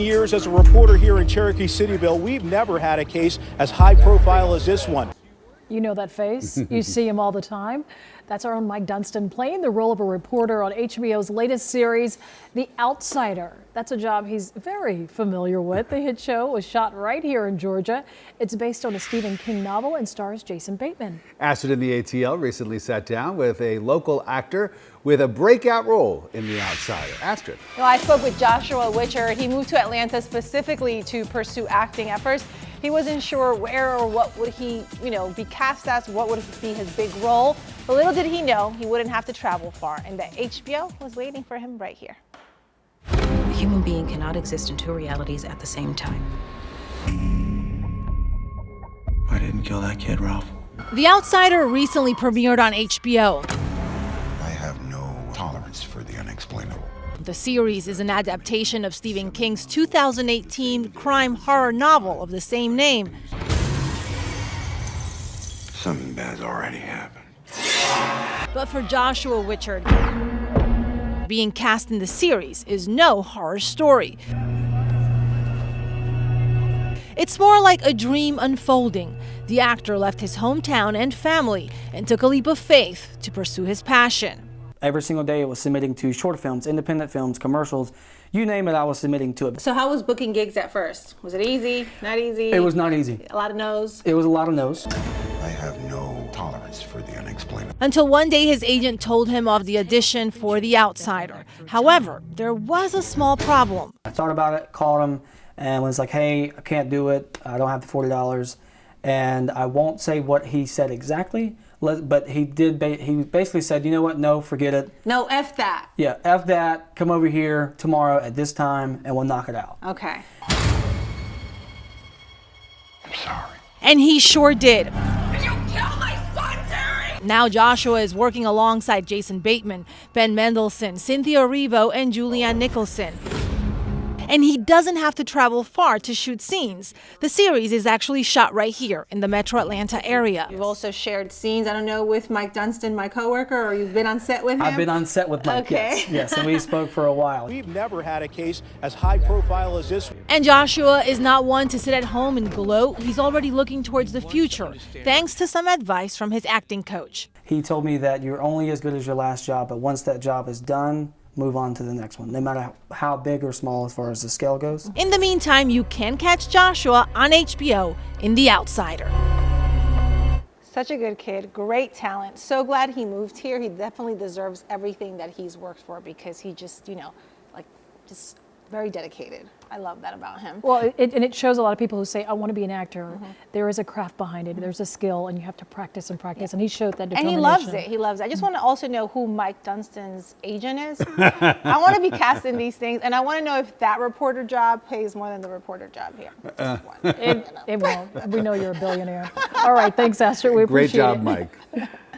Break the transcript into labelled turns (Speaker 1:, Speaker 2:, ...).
Speaker 1: Years as a reporter here in Cherokee City, Bill, we've never had a case as high profile as this one.
Speaker 2: You know that face. You see him all the time. That's our own Mike Dunstan playing the role of a reporter on HBO's latest series, The Outsider. That's a job he's very familiar with. The hit show was shot right here in Georgia. It's based on a Stephen King novel and stars Jason Bateman.
Speaker 3: Astrid in the ATL recently sat down with a local actor with a breakout role in The Outsider. Astrid.
Speaker 4: Well, I spoke with Joshua Witcher. He moved to Atlanta specifically to pursue acting. At first, he wasn't sure where or what would he, be cast as, what would be his big role. But little did he know he wouldn't have to travel far, and that HBO was waiting for him right here.
Speaker 5: A human being cannot exist in two realities at the same time.
Speaker 6: I didn't kill that kid, Ralph.
Speaker 4: The Outsider recently premiered on HBO.
Speaker 7: I have no tolerance for the unexplainable.
Speaker 4: The series is an adaptation of Stephen King's 2018 crime horror novel of the same name.
Speaker 7: Something bad's already happened.
Speaker 4: But for Joshua Witcher, being cast in the series is no horror story. It's more like a dream unfolding. The actor left his hometown and family and took a leap of faith to pursue his passion.
Speaker 8: Every single day I was submitting to short films, independent films, commercials, you name it, I was submitting to it.
Speaker 4: So how was booking gigs at first? Was it easy, not easy?
Speaker 8: It was not easy.
Speaker 4: A lot of no's?
Speaker 8: It was a lot of no's.
Speaker 7: I have no tolerance for the unexplainable.
Speaker 4: Until one day his agent told him of the audition for The Outsider. However, there was a small problem.
Speaker 8: I thought about it, called him, and was like, hey, I can't do it. I don't have the $40. And I won't say what he said exactly, but he basically said, you know what, no, forget it.
Speaker 4: No, F that.
Speaker 8: Yeah, F that, come over here tomorrow at this time and we'll knock it out.
Speaker 4: Okay.
Speaker 7: I'm sorry.
Speaker 4: And he sure did. Did you kill my son, Terry? Now Joshua is working alongside Jason Bateman, Ben Mendelsohn, Cynthia Erivo, and Julianne Nicholson. And he doesn't have to travel far to shoot scenes. The series is actually shot right here in the Metro Atlanta area. You've also shared scenes, I don't know, with Mike Dunstan, my coworker, or you've been on set with him?
Speaker 8: I've been on set with Mike,
Speaker 4: okay.
Speaker 8: Yes, and we spoke for a while.
Speaker 1: We've never had a case as high profile as this one.
Speaker 4: And Joshua is not one to sit at home and gloat. He's already looking towards the future, thanks to some advice from his acting coach.
Speaker 8: He told me that you're only as good as your last job, but once that job is done, move on to the next one, no matter how big or small as far as the scale goes.
Speaker 4: In the meantime, you can catch Joshua on HBO in The Outsider. Such a good kid, great talent. So glad he moved here. He definitely deserves everything that he's worked for because he just, just very dedicated. I love that about him.
Speaker 2: Well, it shows a lot of people who say, I want to be an actor. There is a craft behind it. There's a skill, and you have to practice and practice. And he showed that determination.
Speaker 4: And he loves it. He loves it. I just want to also know who Mike Dunstan's agent is. I want to be cast in these things, and I want to know if that reporter job pays more than the reporter job here.
Speaker 2: It won't. We know you're a billionaire. All right, thanks, Astrid. We appreciate it.
Speaker 3: Great job, Mike.